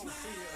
no fear.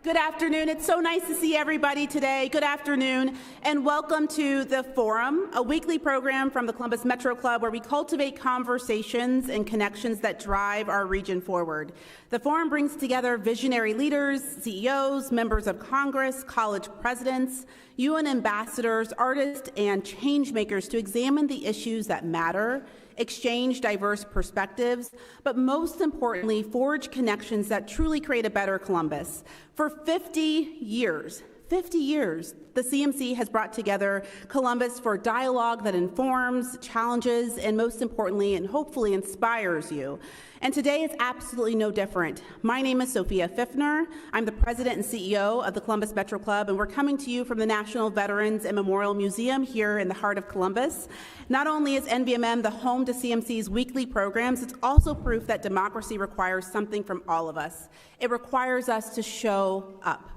Good afternoon. It's so nice to see everybody today. Good afternoon, and welcome to The Forum, a weekly program from the Columbus Metro Club where we cultivate conversations and connections that drive our region forward. The Forum brings together visionary leaders, CEOs, members of Congress, college presidents, UN ambassadors, artists, and change makers to examine the issues that matter, exchange diverse perspectives, but most importantly, forge connections that truly create a better Columbus. For 50 years, the CMC has brought together Columbus for dialogue that informs, challenges, and most importantly, and hopefully inspires you. And today is absolutely no different. My name is Sophia Pfiffner. I'm the president and CEO of the Columbus Metro Club, and we're coming to you from the National Veterans and Memorial Museum here in the heart of Columbus. Not only is NVMM the home to CMC's weekly programs, it's also proof that democracy requires something from all of us. It requires us to show up.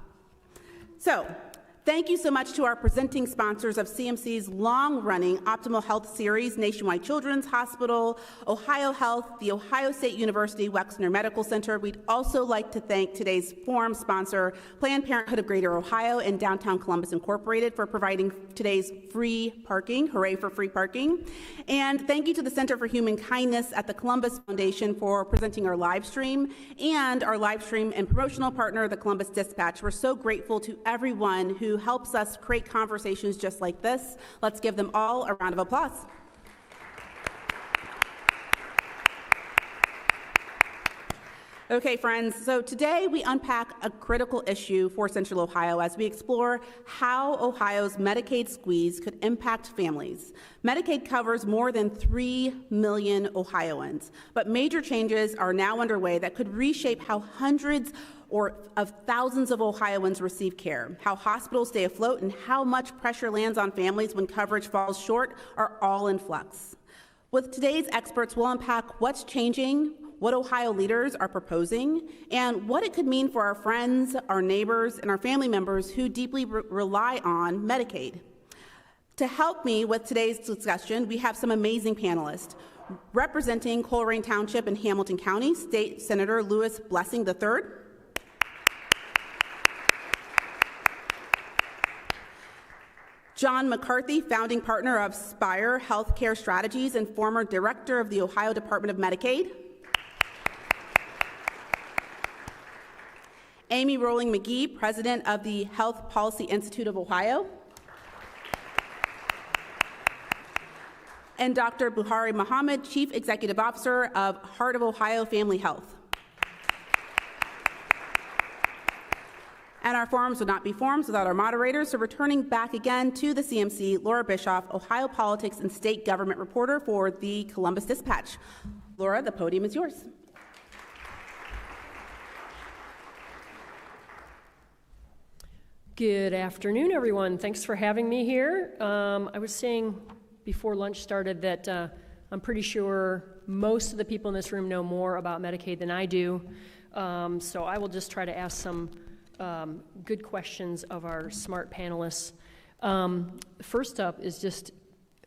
So, thank you so much to our presenting sponsors of CMC's long-running Optimal Health Series, Nationwide Children's Hospital, Ohio Health, the Ohio State University Wexner Medical Center. We'd also like to thank today's forum sponsor, Planned Parenthood of Greater Ohio and Downtown Columbus Incorporated, for providing today's free parking. Hooray for free parking. And thank you to the Center for Human Kindness at the Columbus Foundation for presenting our live stream, and our live stream and promotional partner, the Columbus Dispatch. We're so grateful to everyone who helps us create conversations just like this. Let's give them all a round of applause. Okay, friends, so today we unpack a critical issue for Central Ohio as we explore how Ohio's Medicaid squeeze could impact families. Medicaid covers more than 3 million Ohioans, but major changes are now underway that could reshape how hundreds of thousands of Ohioans receive care. How hospitals stay afloat and how much pressure lands on families when coverage falls short are all in flux. With today's experts, we'll unpack what's changing, what Ohio leaders are proposing, and what it could mean for our friends, our neighbors, and our family members who deeply rely on Medicaid. To help me with today's discussion, we have some amazing panelists. Representing Colerain Township in Hamilton County, State Senator Louis Blessing III. John McCarthy, founding partner of Speire Healthcare Strategies and former director of the Ohio Department of Medicaid. Amy Rohling McGee, president of the Health Policy Institute of Ohio. And Dr. Buhari Mohammed, chief executive officer of Heart of Ohio Family Health. And our forums would not be forums without our moderators. So returning back again to the CMC, Laura Bischoff, Ohio politics and state government reporter for the Columbus Dispatch. Laura, the podium is yours. Good afternoon, everyone. Thanks for having me here. I was saying before lunch started that I'm pretty sure most of the people in this room know more about Medicaid than I do. So I will just try to ask some good questions of our smart panelists. First up is just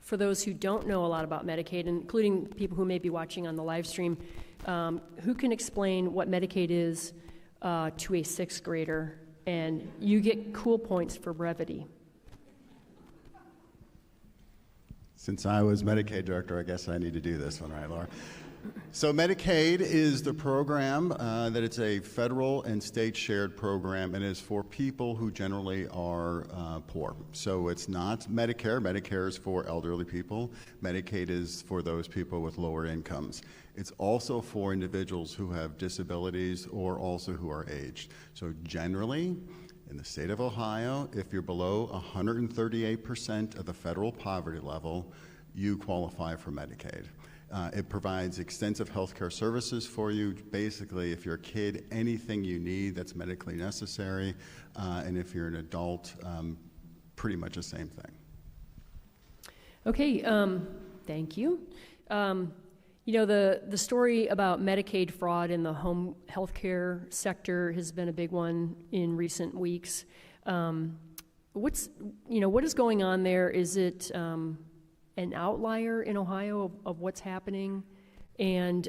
for those who don't know a lot about Medicaid, including people who may be watching on the live stream, who can explain what Medicaid is to a sixth grader? And you get cool points for brevity. Since I was Medicaid director, I guess I need to do this one, right, Laura? So Medicaid is the program that it's a federal and state shared program, and is for people who generally are poor. So it's not Medicare. Medicare is for elderly people. Medicaid is for those people with lower incomes. It's also for individuals who have disabilities or also who are aged. So generally, in the state of Ohio, if you're below 138% of the federal poverty level, you qualify for Medicaid. It provides extensive health care services for you. Basically, if you're a kid, anything you need that's medically necessary, and if you're an adult, pretty much the same thing. Okay, thank you. You know, the story about Medicaid fraud in the home health care sector has been a big one in recent weeks. What is going on there? Is it an outlier in Ohio of what's happening? And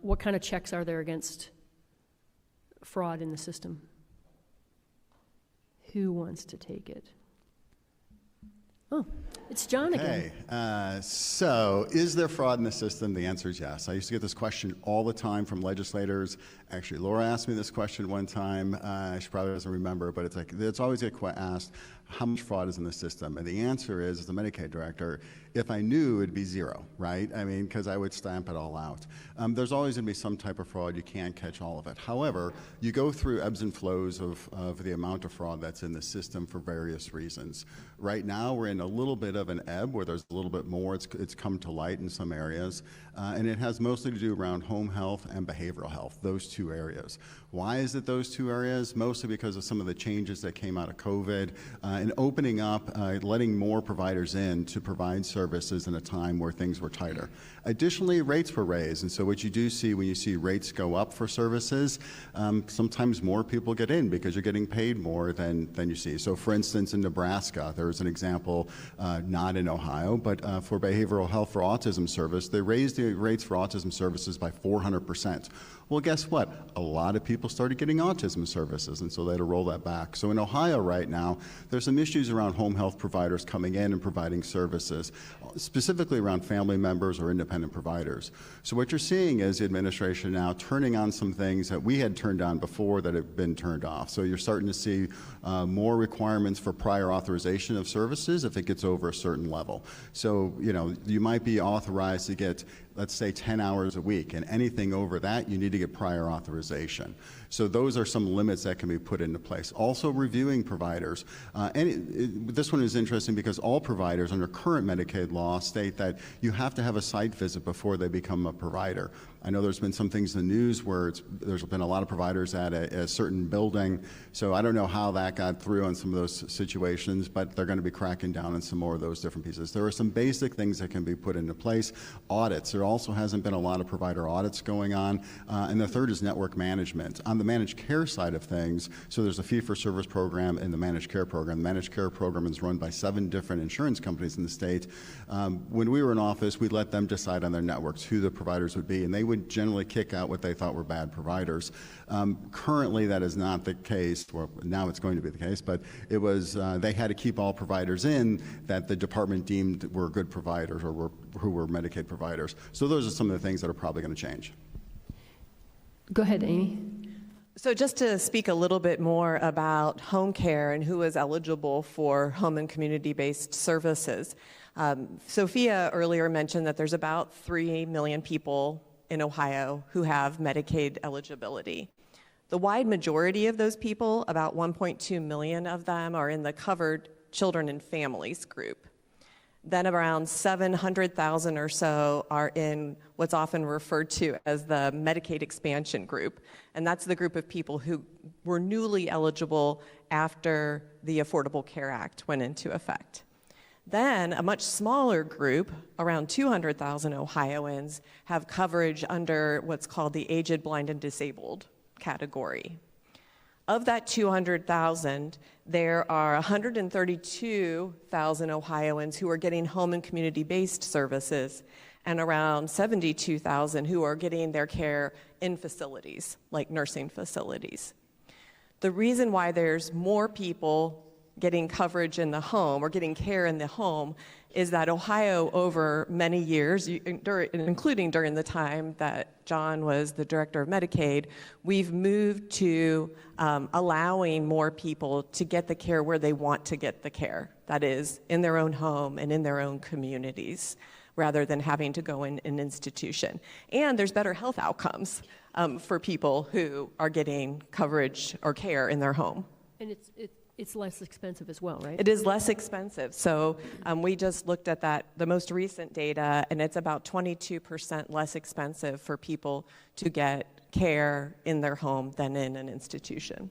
what kind of checks are there against fraud in the system? Who wants to take it? Oh, it's John again. Okay, so is there fraud in the system? The answer is yes. I used to get this question all the time from legislators. Actually, Laura asked me this question one time. She probably doesn't remember, but it's always get asked, how much fraud is in the system? And the answer is, as the Medicaid director, if I knew, it'd be zero, right? I mean, because I would stamp it all out. There's always going to be some type of fraud. You can't catch all of it. However, you go through ebbs and flows of the amount of fraud that's in the system for various reasons. Right now, we're in a little bit of an ebb where there's a little bit more. It's come to light in some areas, and it has mostly to do around home health and behavioral health, those two areas. Why is it those two areas? Mostly because of some of the changes that came out of COVID and opening up, letting more providers in to provide services in a time where things were tighter. Additionally, rates were raised, and so what you do see when you see rates go up for services, sometimes more people get in because you're getting paid more than you see. So for instance, in Nebraska, there's an example, not in Ohio, but for behavioral health for autism service, they raised the rates for autism services by 400%. Well, guess what? A lot of people started getting autism services, and so they had to roll that back. So in Ohio right now, there's some issues around home health providers coming in and providing services, specifically around family members or independent providers. So what you're seeing is the administration now turning on some things that we had turned on before that have been turned off. So you're starting to see more requirements for prior authorization of services if it gets over a certain level. So, you know, you might be authorized to get, let's say, 10 hours a week, and anything over that, you need to get prior authorization. So those are some limits that can be put into place. Also reviewing providers. This one is interesting because all providers under current Medicaid law state that you have to have a site visit before they become a provider. I know there's been some things in the news where there's been a lot of providers at a certain building, so I don't know how that got through on some of those situations, but they're going to be cracking down on some more of those different pieces. There are some basic things that can be put into place. Audits. There also hasn't been a lot of provider audits going on. And the third is network management. On the managed care side of things, so there's a fee-for-service program and the managed care program. The managed care program is run by 7 different insurance companies in the state. When we were in office, we let them decide on their networks who the providers would be, and they would generally kick out what they thought were bad providers. Currently, that is not the case. Well, now it's going to be the case, but it was they had to keep all providers in that the department deemed were good providers or who were Medicaid providers. So those are some of the things that are probably going to change. Go ahead, Amy. So just to speak a little bit more about home care and who is eligible for home and community-based services. Sophia earlier mentioned that there's about 3 million people in Ohio who have Medicaid eligibility. The wide majority of those people, about 1.2 million of them, are in the covered children and families group. Then around 700,000 or so are in what's often referred to as the Medicaid expansion group. And that's the group of people who were newly eligible after the Affordable Care Act went into effect. Then a much smaller group, around 200,000 Ohioans, have coverage under what's called the aged, blind, and disabled category. Of that 200,000, there are 132,000 Ohioans who are getting home and community-based services, and around 72,000 who are getting their care in facilities, like nursing facilities. The reason why there's more people getting coverage in the home or getting care in the home is that Ohio, over many years, including during the time that John was the director of Medicaid, we've moved to allowing more people to get the care where they want to get the care, that is, in their own home and in their own communities, rather than having to go in an institution. And there's better health outcomes for people who are getting coverage or care in their home. And it's less expensive as well, right? It is less expensive. So we just looked at the most recent data, and it's about 22% less expensive for people to get care in their home than in an institution.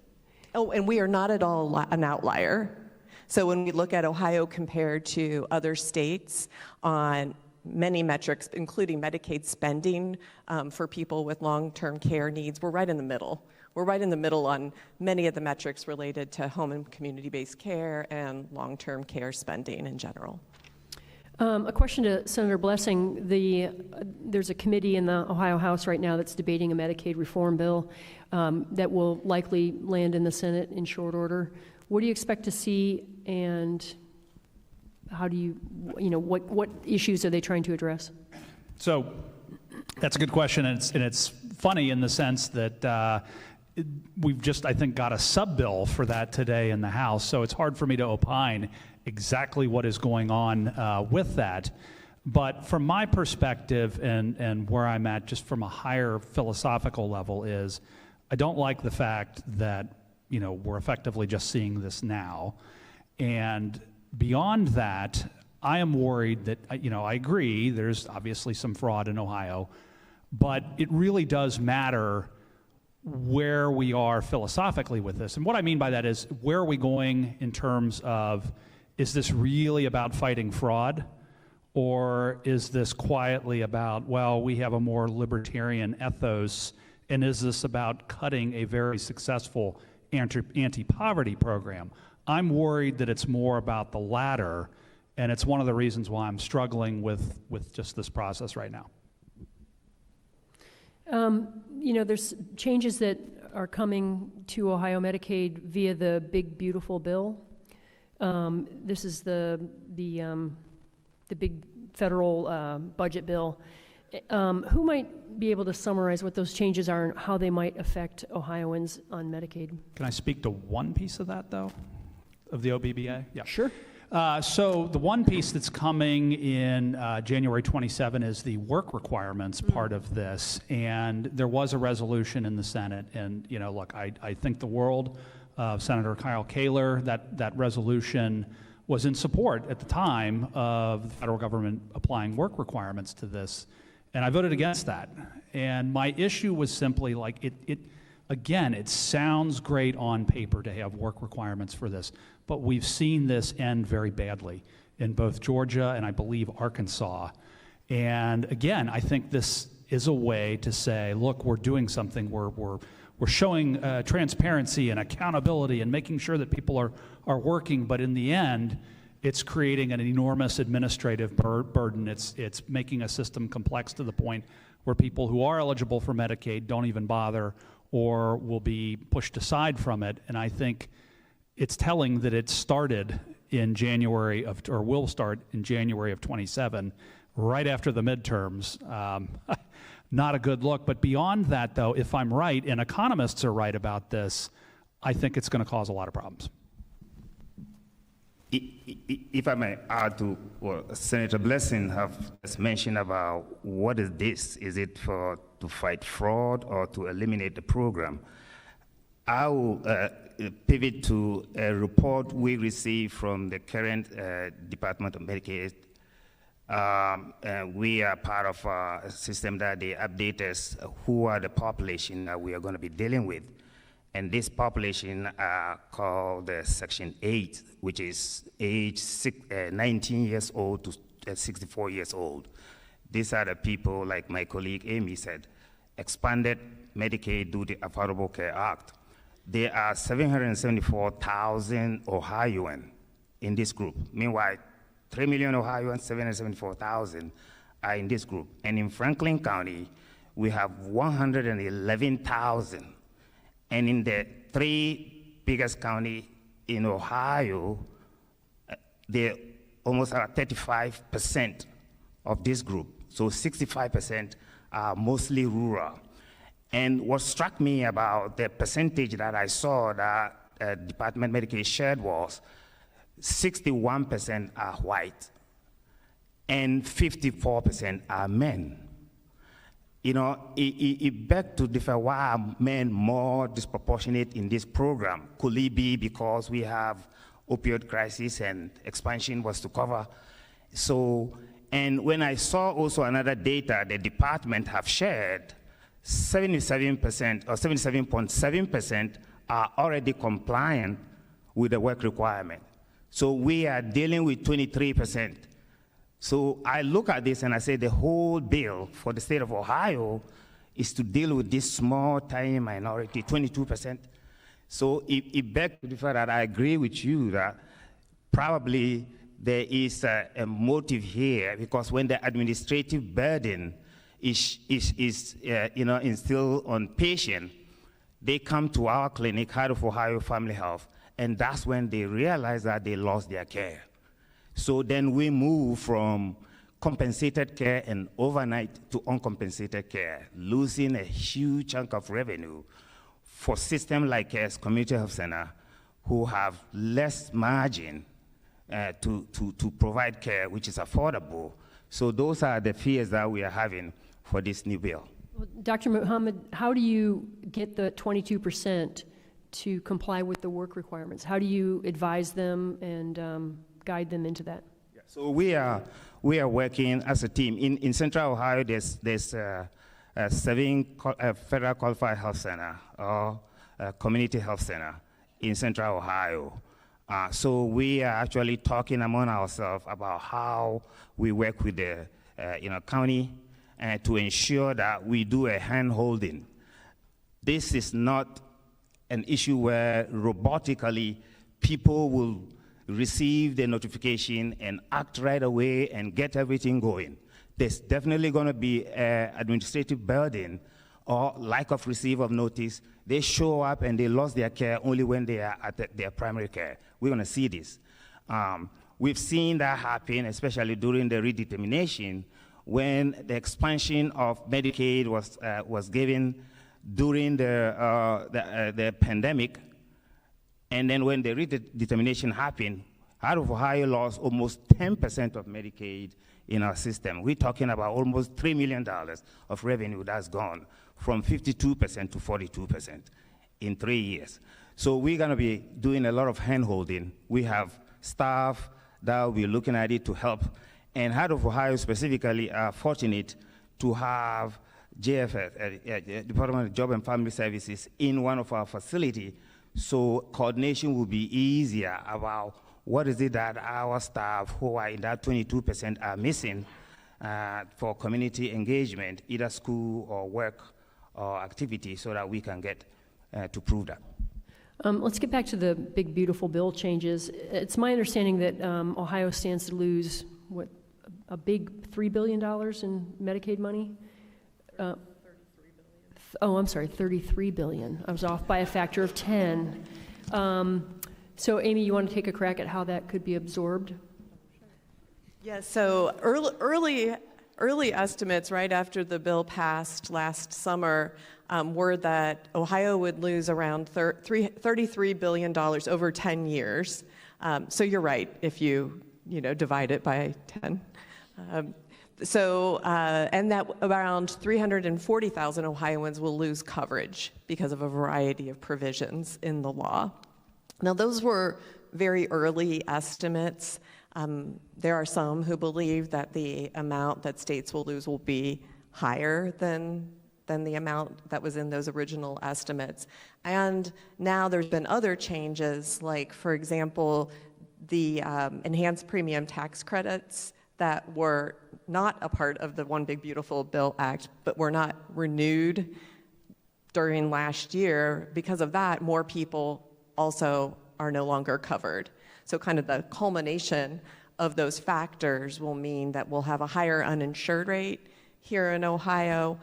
Oh, and we are not at all an outlier. So when we look at Ohio compared to other states on many metrics, including Medicaid spending for people with long-term care needs, we're right in the middle. We're right in the middle on many of the metrics related to home and community-based care and long-term care spending in general. A question to Senator Blessing. There's a committee in the Ohio House right now that's debating a Medicaid reform bill that will likely land in the Senate in short order. What do you expect to see, and how do what issues are they trying to address? So that's a good question, and it's funny in the sense that we've just, I think, got a sub-bill for that today in the House, so it's hard for me to opine exactly what is going on with that. But from my perspective and where I'm at just from a higher philosophical level is I don't like the fact that, we're effectively just seeing this now. And beyond that, I am worried that, I agree, there's obviously some fraud in Ohio, but it really does matter where we are philosophically with this. And what I mean by that is, where are we going in terms of, is this really about fighting fraud? Or is this quietly about, well, we have a more libertarian ethos, and is this about cutting a very successful anti-poverty program? I'm worried that it's more about the latter, and it's one of the reasons why I'm struggling with just this process right now. There's changes that are coming to Ohio Medicaid via the Big Beautiful Bill. This is the big federal budget bill. Who might be able to summarize what those changes are and how they might affect Ohioans on Medicaid? Can I speak to one piece of that, though, of the OBBA? Yeah. Sure. So the one piece that's coming in January 27 is the work requirements part of this, and there was a resolution in the Senate, and look, I think the world of Senator Kyle Kaler. That resolution was in support at the time of the federal government applying work requirements to this, and I voted against that. And my issue was simply like it sounds great on paper to have work requirements for this, but we've seen this end very badly in both Georgia and I believe Arkansas. And again, I think this is a way to say, look, we're doing something, we're showing transparency and accountability and making sure that people are working, but in the end, it's creating an enormous administrative burden. It's making a system complex to the point where people who are eligible for Medicaid don't even bother or will be pushed aside from it. And I think it's telling that it started in January or will start in January of 27, right after the midterms. Not a good look. But beyond that, though, if I'm right, and economists are right about this, I think it's going to cause a lot of problems. If I may add to what Senator Blessing has mentioned about what is this? Is it to fight fraud or to eliminate the program? I will pivot to a report we received from the current Department of Medicaid. We are part of a system that they update us who are the population that we are going to be dealing with. And this population are called Section 8, which is age 19 years old to 64 years old. These are the people, like my colleague Amy said, expanded Medicaid due to the Affordable Care Act. There are 774,000 Ohioans in this group. Meanwhile, 3 million Ohioans, 774,000 are in this group. And in Franklin County, we have 111,000. And in the 3 biggest counties in Ohio, they almost are 35% of this group. So 65% are mostly rural. And what struck me about the percentage that I saw that Department of Medicaid shared was 61% are white and 54% are men. You know, it begs to differ, why are men more disproportionate in this program? Could it be because we have opioid crisis and expansion was to cover? So, and when I saw also another data the department have shared, 77% or 77.7% are already compliant with the work requirement. So we are dealing with 23%. So I look at this and I say the whole bill for the state of Ohio is to deal with this small, tiny minority, 22%. So it begs to differ that I agree with you that probably there is a motive here, because when the administrative burden is instilled on patient, they come to our clinic, Heart of Ohio Family Health, and that's when they realize that they lost their care. So then we move from compensated care and overnight to uncompensated care, losing a huge chunk of revenue for systems like Community Health Center, who have less margin to provide care which is affordable. So those are the fears that we are having for this new bill. Well, Dr. Mohammed, how do you get the 22% to comply with the work requirements? How do you advise them and guide them into that? Yeah, so we are working as a team. In Central Ohio, there's 7 federal qualified health center or community health center in Central Ohio. So we are actually talking among ourselves about how we work with the county to ensure that we do a hand-holding. This is not an issue where robotically people will receive the notification and act right away and get everything going. There's definitely going to be an administrative burden or lack of receipt of notice. They show up and they lost their care only when they are at their primary care. We're going to see this. We've seen that happen, especially during the redetermination, when the expansion of Medicaid was given during the pandemic. And then when the redetermination happened, Heart of Ohio lost almost 10% of Medicaid in our system. We're talking about almost $3 million of revenue that's gone from 52% to 42% in 3 years. So we're going to be doing a lot of hand-holding. We have staff that will be looking at it to help. And Heart of Ohio specifically are fortunate to have JFS, Department of Job and Family Services, in one of our facilities. So coordination will be easier about what is it that our staff who are in that 22% are missing for community engagement, either school or work or activity, so that we can get to prove that. Let's get back to the big, beautiful bill changes. It's my understanding that Ohio stands to lose, what, a big $3 billion in Medicaid money? Oh, I'm sorry, $33 billion. I was off by a factor of 10. So, Amy, you want to take a crack at how that could be absorbed? Yeah, so early estimates right after the bill passed last summer were that Ohio would lose around $33 billion over 10 years. So you're right if you divide it by 10. And that around 340,000 Ohioans will lose coverage because of a variety of provisions in the law. Now, those were very early estimates. There are some who believe that the amount that states will lose will be higher than than the amount that was in those original estimates. And now there's been other changes, like, for example, the enhanced premium tax credits that were not a part of the One Big Beautiful Bill Act, but were not renewed during last year. Because of that, more people also are no longer covered. So kind of the culmination of those factors will mean that we'll have a higher uninsured rate here in Ohio.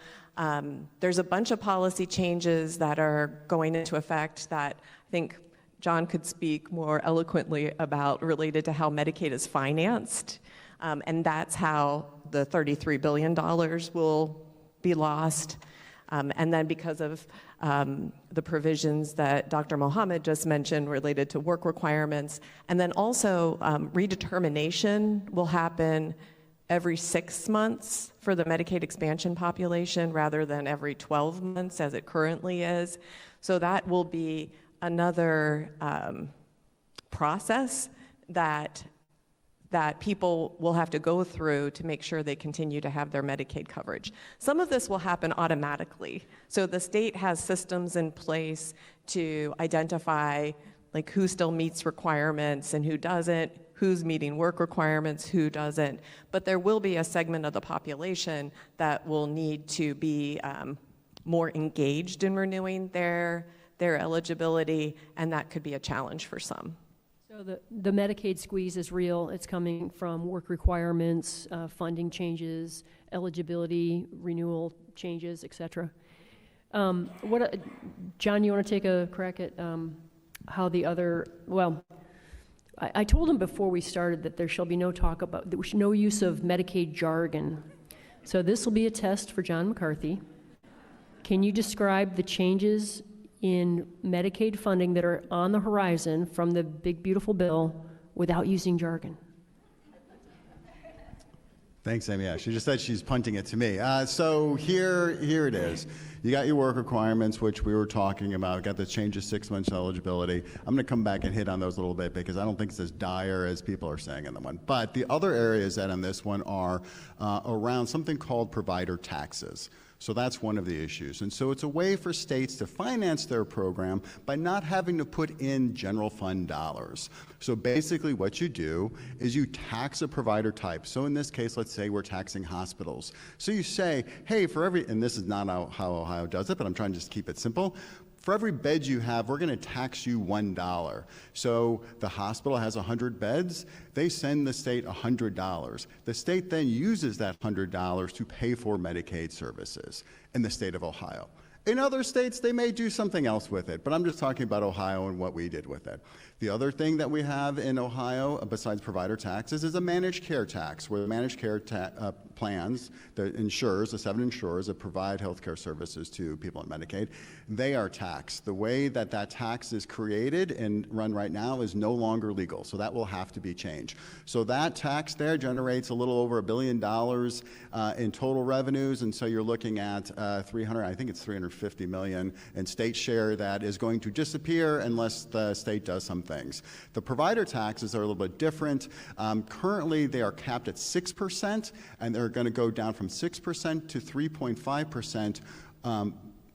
There's a bunch of policy changes that are going into effect that I think John could speak more eloquently about, related to how Medicaid is financed. And that's how the $33 billion will be lost. And then because of the provisions that Dr. Mohammed just mentioned related to work requirements, and then also redetermination will happen every 6 months for the Medicaid expansion population rather than every 12 months as it currently is. So that will be another process that people will have to go through to make sure they continue to have their Medicaid coverage. Some of this will happen automatically. So the state has systems in place to identify like who still meets requirements and who doesn't, who's meeting work requirements, who doesn't. But there will be a segment of the population that will need to be more engaged in renewing their eligibility, and that could be a challenge for some. So the Medicaid squeeze is real. It's coming from work requirements, funding changes, eligibility, renewal changes, et cetera. John, you want to take a crack at how the other, well, I told him before we started that there shall be no talk about, no use of Medicaid jargon. So this will be a test for John McCarthy. Can you describe the changes in Medicaid funding that are on the horizon from the big, beautiful bill without using jargon? Thanks, Amy. Yeah, she just said she's punting it to me. So here it is. You got your work requirements, which we were talking about. Got the change of 6 months eligibility. I'm going to come back and hit on those a little bit because I don't think it's as dire as people are saying in the one. But the other areas that on this one are around something called provider taxes. So that's one of the issues. And so it's a way for states to finance their program by not having to put in general fund dollars. So basically what you do is you tax a provider type. So in this case, let's say we're taxing hospitals. So you say, hey, for every, and this is not how Ohio does it, but I'm trying to just keep it simple. For every bed you have, we're going to tax you $1. So the hospital has 100 beds. They send the state $100. The state then uses that $100 to pay for Medicaid services in the state of Ohio. In other states, they may do something else with it, but I'm just talking about Ohio and what we did with it. The other thing that we have in Ohio, besides provider taxes, is a managed care tax, where the managed care plans, the insurers, the 7 insurers that provide health care services to people in Medicaid, they are taxed. The way that that tax is created and run right now is no longer legal, so that will have to be changed. So that tax there generates a little over $1 billion in total revenues, and so you're looking at $350 million in state share that is going to disappear unless the state does some things. The provider taxes are a little bit different. Currently, they are capped at 6%, and they're going to go down from 6% to 3.5%.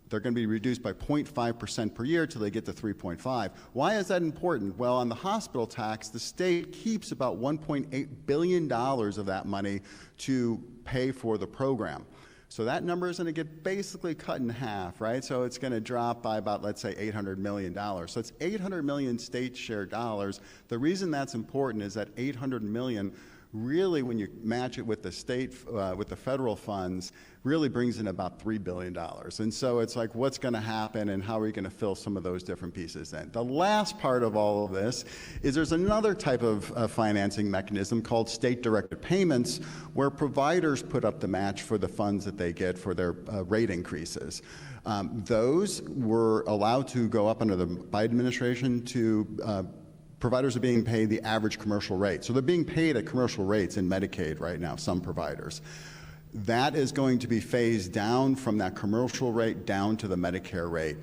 They're going to be reduced by 0.5% per year till they get to 3.5. Why is that important? Well, on the hospital tax, the state keeps about $1.8 billion of that money to pay for the program. So that number is going to get basically cut in half, right? So it's going to drop by about, let's say, $800 million. So it's 800 million state share dollars. The reason that's important is that 800 million really, when you match it with the state, with the federal funds, really brings in about $3 billion. And so it's like, what's going to happen and how are we going to fill some of those different pieces in? The last part of all of this is there's another type of financing mechanism called state-directed payments, where providers put up the match for the funds that they get for their rate increases. Those were allowed to go up under the Biden administration to providers are being paid the average commercial rate. So they're being paid at commercial rates in Medicaid right now, some providers. That is going to be phased down from that commercial rate down to the Medicare rate.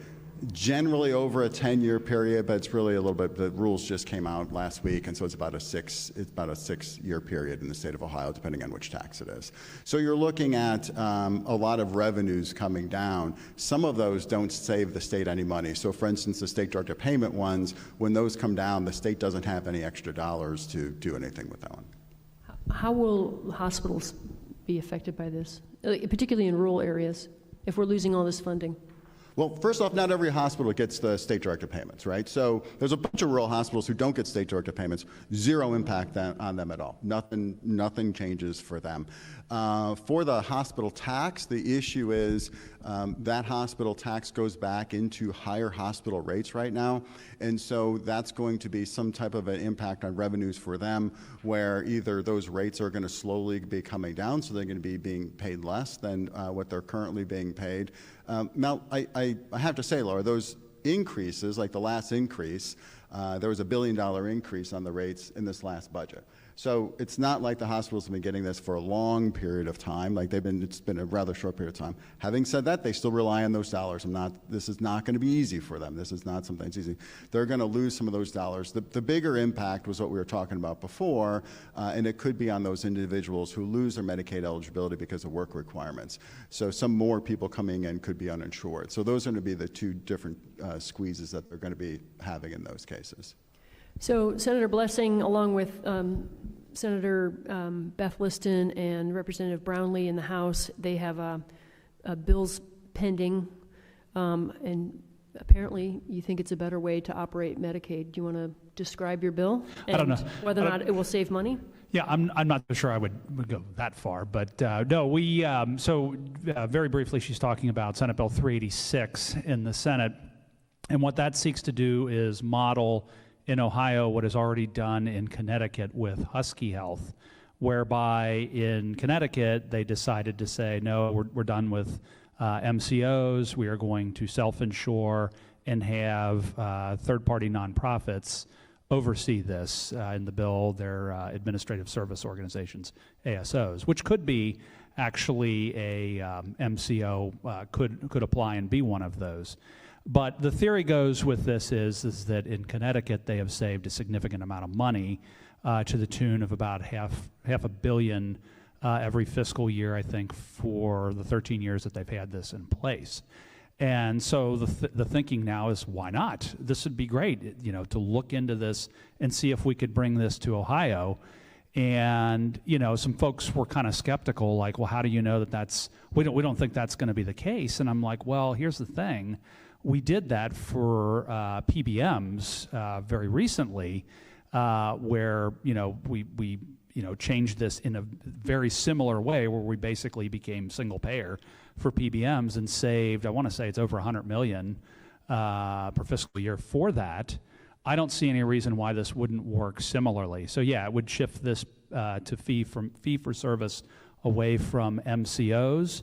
Generally over a 10-year period, but it's really a little bit, the rules just came out last week, and so it's about a 6-year period in the state of Ohio, depending on which tax it is. So you're looking at a lot of revenues coming down. Some of those don't save the state any money. So for instance, the state directed payment ones, when those come down, the state doesn't have any extra dollars to do anything with that one. How will hospitals be affected by this, particularly in rural areas, if we're losing all this funding? Well, first off, not every hospital gets the state-directed payments, right? So there's a bunch of rural hospitals who don't get state-directed payments, zero impact on them at all. Nothing changes for them. For the hospital tax, the issue is that hospital tax goes back into higher hospital rates right now, and so that's going to be some type of an impact on revenues for them, where either those rates are going to slowly be coming down, so they're going to be being paid less than what they're currently being paid. Now, I have to say, Laura, those increases, like the last increase, there was $1 billion increase on the rates in this last budget. So it's not like the hospitals have been getting this for a long period of time. Like it's been a rather short period of time. Having said that, they still rely on those dollars. This is not going to be easy for them. This is not something that's easy. They're going to lose some of those dollars. The bigger impact was what we were talking about before, and it could be on those individuals who lose their Medicaid eligibility because of work requirements. So some more people coming in could be uninsured. So those are going to be the two different squeezes that they're going to be having in those cases. So Senator Blessing, along with Senator Beth Liston and Representative Brownlee in the House, they have bills pending, and apparently you think it's a better way to operate Medicaid. Do you want to describe your bill? And I don't know whether or not it will save money? Yeah, I'm not sure I would go that far, but no, we, very briefly, she's talking about Senate Bill 386 in the Senate, and what that seeks to do is model in Ohio what is already done in Connecticut with Husky Health, whereby in Connecticut they decided to say, no, we're done with MCOs, we are going to self-insure and have third-party nonprofits oversee this in the bill, their administrative service organizations, ASOs, which could be actually a MCO, could apply and be one of those. But the theory goes with this is that in Connecticut they have saved a significant amount of money to the tune of about half a billion every fiscal year, I think, for the 13 years that they've had this in place. And so the thinking now is, why not? This would be great, to look into this and see if we could bring this to Ohio. And some folks were kind of skeptical, like, well, how do you know that we don't think that's going to be the case? And I'm like, well, here's the thing. We did that for PBMs very recently, where we changed this in a very similar way, where we basically became single payer for PBMs and saved, I want to say it's over $100 million per fiscal year for that. I don't see any reason why this wouldn't work similarly. So yeah, it would shift this to fee for service away from MCOs.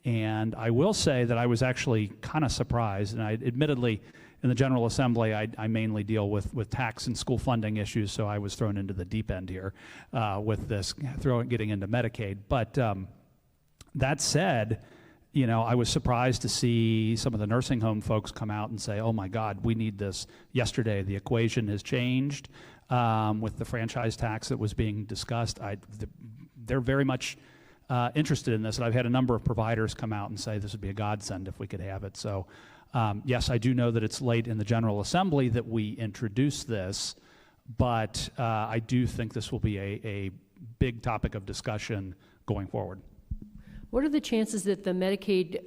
And I will say that I was actually kind of surprised, and I admittedly, in the General Assembly, I mainly deal with tax and school funding issues, so I was thrown into the deep end here with this, getting into Medicaid. But that said, I was surprised to see some of the nursing home folks come out and say, oh my God, we need this yesterday. The equation has changed with the franchise tax that was being discussed. They're very much interested in this, and I've had a number of providers come out and say this would be a godsend if we could have it. So yes, I do know that it's late in the General Assembly that we introduce this, but I do think this will be a big topic of discussion going forward. What are the chances that the Medicaid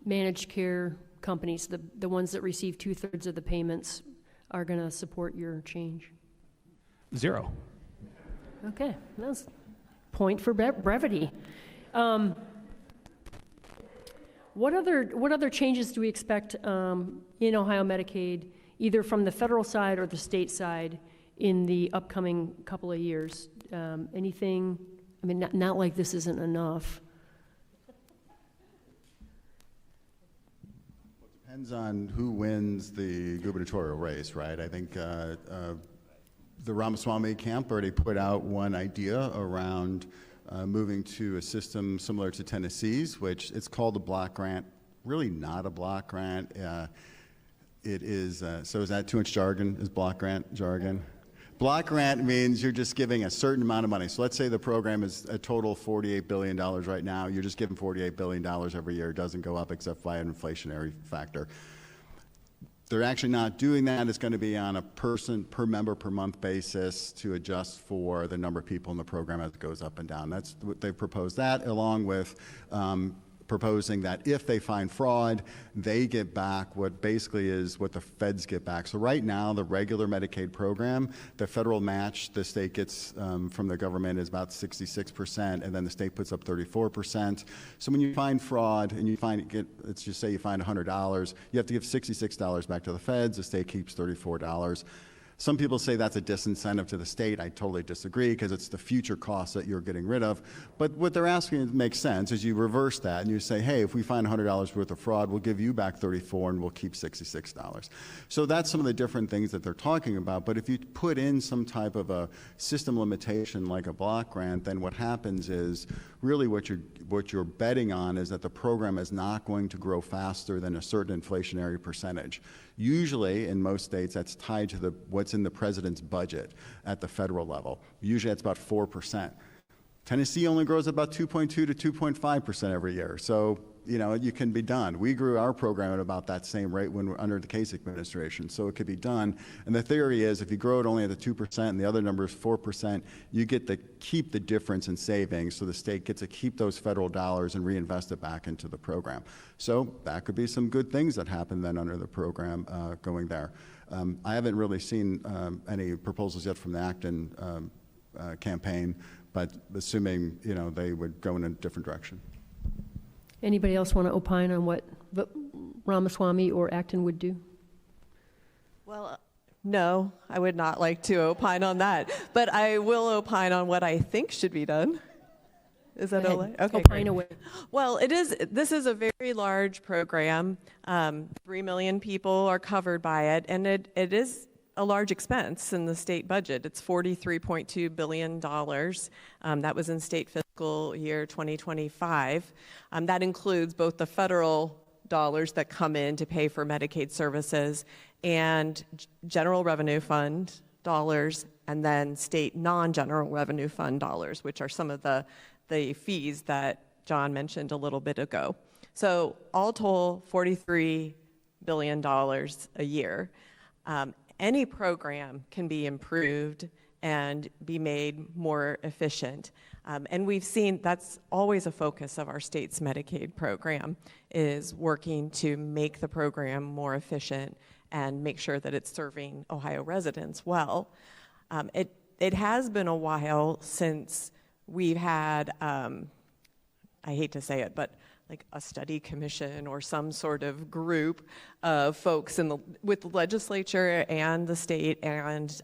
managed care companies, the ones that receive 2/3 of the payments, are going to support your change? 0. Okay, that's point for brevity. What other changes do we expect in Ohio Medicaid, either from the federal side or the state side, in the upcoming couple of years? Anything? I mean, not like this isn't enough. Depends on who wins the gubernatorial race, right? I think the Ramaswamy camp already put out one idea around moving to a system similar to Tennessee's, which it's called a block grant. Really not a block grant. It is, so is that too much jargon? Is block grant jargon? Block grant means you're just giving a certain amount of money. So let's say the program is a total $48 billion right now. You're just giving $48 billion every year. It doesn't go up except by an inflationary factor. They're actually not doing that. It's going to be on a person per member per month basis to adjust for the number of people in the program as it goes up and down. That's what they've proposed, that along with proposing that if they find fraud, they get back what basically is what the feds get back. So right now, the regular Medicaid program, the federal match the state gets from the government is about 66%, and then the state puts up 34%. So when you find fraud and you let's just say you find $100, you have to give $66 back to the feds. The state keeps $34. Some people say that's a disincentive to the state. I totally disagree because it's the future costs that you're getting rid of. But what they're asking makes sense is you reverse that and you say, hey, if we find $100 worth of fraud, we'll give you back $34 and we'll keep $66. So that's some of the different things that they're talking about. But if you put in some type of a system limitation like a block grant, then what happens is really what you're betting on is that the program is not going to grow faster than a certain inflationary percentage. Usually, in most states, that's tied to what's in the president's budget at the federal level. Usually, that's about 4%. Tennessee only grows about 2.2 to 2.5% every year. So, you know, you can be done. We grew our program at about that same rate when we're under the Kasich administration, so it could be done. And the theory is if you grow it only at the 2% and the other number is 4%, you get to keep the difference in savings, so the state gets to keep those federal dollars and reinvest it back into the program. So that could be some good things that happen then under the program going there. I haven't really seen any proposals yet from the Acton campaign, but assuming, you know, they would go in a different direction. Anybody else want to opine on what Ramaswamy or Acton would do? Well, no, I would not like to opine on that, but I will opine on what I think should be done. Is that okay? Opine away. Well, this is a very large program. 3 million people are covered by it, and it is a large expense in the state budget. It's $43.2 billion. That was in state fiscal year 2025. That includes both the federal dollars that come in to pay for Medicaid services and general revenue fund dollars, and then state non-general revenue fund dollars, which are some of the fees that John mentioned a little bit ago. So all told, $43 billion a year. Any program can be improved and be made more efficient. And we've seen that's always a focus of our state's Medicaid program, is working to make the program more efficient and make sure that it's serving Ohio residents well. It has been a while since we've had, I hate to say it, but like a study commission or some sort of group of folks with the legislature and the state and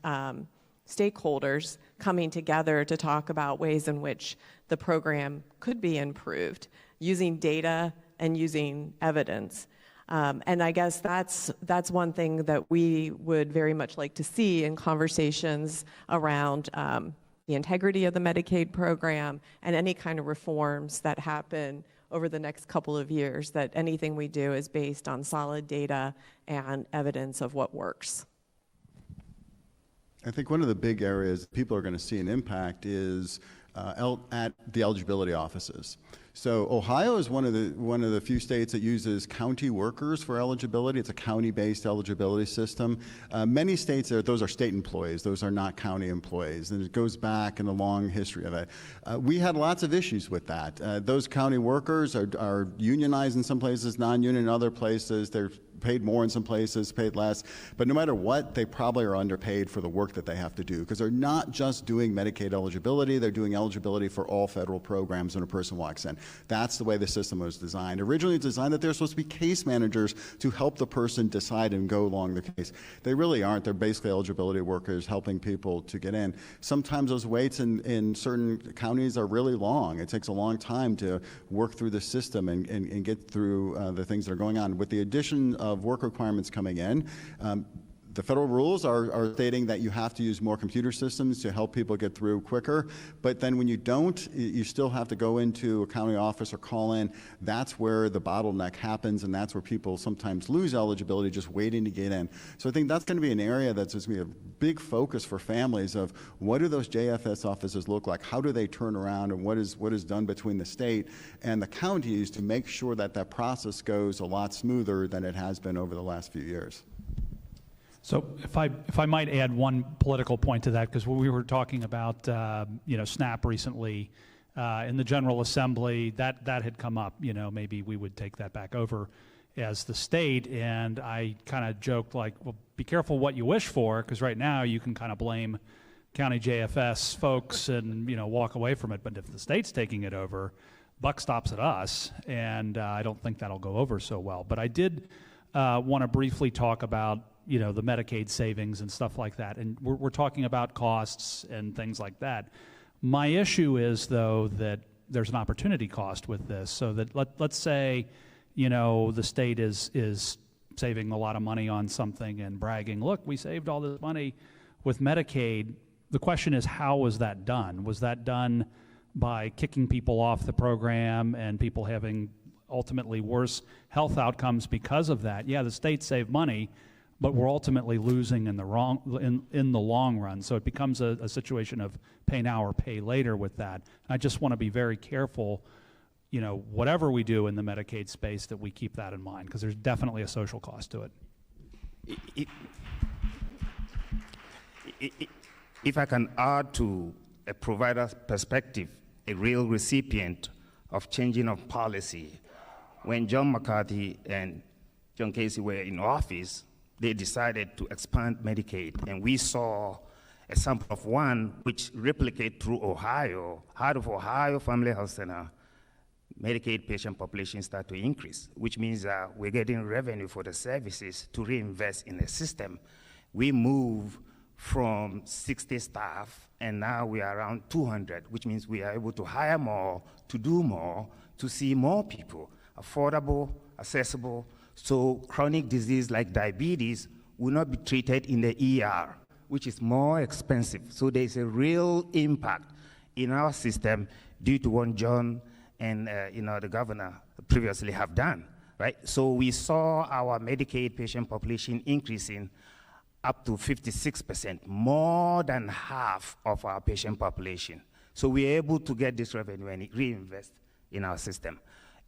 stakeholders coming together to talk about ways in which the program could be improved using data and using evidence. And I guess that's one thing that we would very much like to see in conversations around the integrity of the Medicaid program and any kind of reforms that happen over the next couple of years, that anything we do is based on solid data and evidence of what works. I think one of the big areas people are going to see an impact is at the eligibility offices. So Ohio is one of the few states that uses county workers for eligibility. It's a county-based eligibility system. Many states, those are state employees. Those are not county employees. And it goes back in the long history of it. We had lots of issues with that. Those county workers are unionized in some places, non-union in other places. They're paid more in some places, paid less. But no matter what, they probably are underpaid for the work that they have to do, because they're not just doing Medicaid eligibility, they're doing eligibility for all federal programs when a person walks in. That's the way the system was designed. Originally, it's designed that they're supposed to be case managers to help the person decide and go along the case. They really aren't. They're basically eligibility workers helping people to get in. Sometimes those waits in certain counties are really long. It takes a long time to work through the system and get through the things that are going on. With the addition of work requirements coming in, the federal rules are stating that you have to use more computer systems to help people get through quicker, but then when you don't, you still have to go into a county office or call in. That's where the bottleneck happens, and that's where people sometimes lose eligibility just waiting to get in. So I think that's going to be an area that's going to be a big focus for families of what do those JFS offices look like, how do they turn around, and what is done between the state and the counties to make sure that that process goes a lot smoother than it has been over the last few years. So if I might add one political point to that, because we were talking about SNAP recently in the General Assembly, that had come up. Maybe we would take that back over as the state, and I kind of joked like, well, be careful what you wish for, because right now you can kind of blame county JFS folks and walk away from it. But if the state's taking it over, buck stops at us, and I don't think that'll go over so well. But I did want to briefly talk about the Medicaid savings and stuff like that. And we're talking about costs and things like that. My issue is, though, that there's an opportunity cost with this. So that let's say, the state is saving a lot of money on something and bragging, look, we saved all this money with Medicaid. The question is, how was that done? Was that done by kicking people off the program and people having ultimately worse health outcomes because of that? Yeah, the state saved money, but we're ultimately losing in the long run. So it becomes a situation of pay now or pay later with that. I just want to be very careful, whatever we do in the Medicaid space, that we keep that in mind, because there's definitely a social cost to it. If I can add to a provider's perspective, a real recipient of changing of policy, when John McCarthy and John Casey were in office, they decided to expand Medicaid, and we saw a sample of one which replicated through Ohio. Out of Ohio Family Health Center, Medicaid patient population start to increase, which means we're getting revenue for the services to reinvest in the system. We move from 60 staff, and now we are around 200, which means we are able to hire more, to do more, to see more people, affordable, accessible. So chronic disease like diabetes will not be treated in the ER, which is more expensive. So there's a real impact in our system due to what John and the governor previously have done, right? So we saw our Medicaid patient population increasing up to 56%, more than half of our patient population. So we're able to get this revenue and reinvest in our system.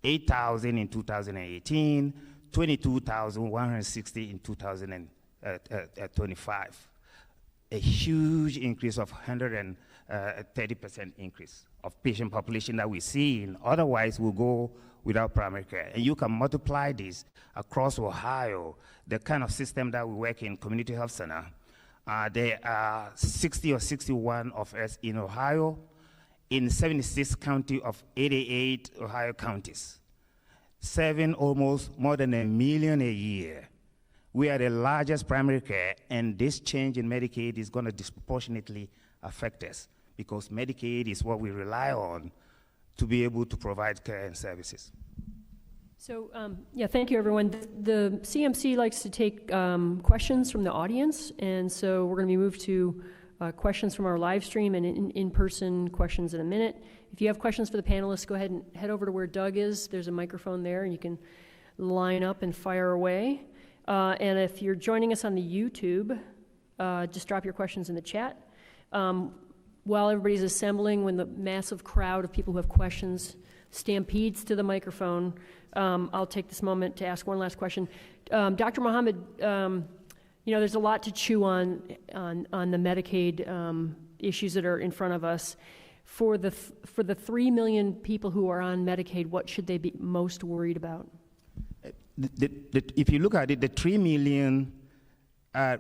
8,000 in 2018, 22,160 in 2025. A huge increase of 130% increase of patient population that we see in. Otherwise, we'll go without primary care. And you can multiply this across Ohio, the kind of system that we work in community health center. There are 60 or 61 of us in Ohio, in 76 county of 88 Ohio counties. Serving almost more than 1 million a year. We are the largest primary care, and this change in Medicaid is going to disproportionately affect us, because Medicaid is what we rely on to be able to provide care and services. So, thank you, everyone. The CMC likes to take questions from the audience, and so we're going to be moved to questions from our live stream and in-person questions in a minute. If you have questions for the panelists, go ahead and head over to where Doug is. There's a microphone there, and you can line up and fire away. And if you're joining us on the YouTube, just drop your questions in the chat. While everybody's assembling, when the massive crowd of people who have questions stampedes to the microphone, I'll take this moment to ask one last question. Dr. Mohammed, there's a lot to chew on the Medicaid issues that are in front of us. For the 3 million people who are on Medicaid, what should they be most worried about? If you look at it, the 3 million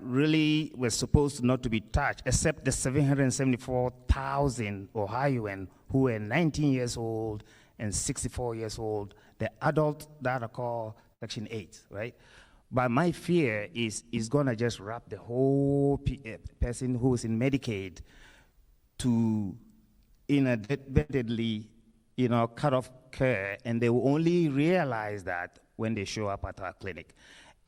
really was supposed not to be touched, except the 774,000 Ohioans who were 19 years old and 64 years old, the adults that are called Section 8, right? But my fear is going to just wrap the whole person who is in Medicaid to inadvertently, cut off care, and they will only realize that when they show up at our clinic.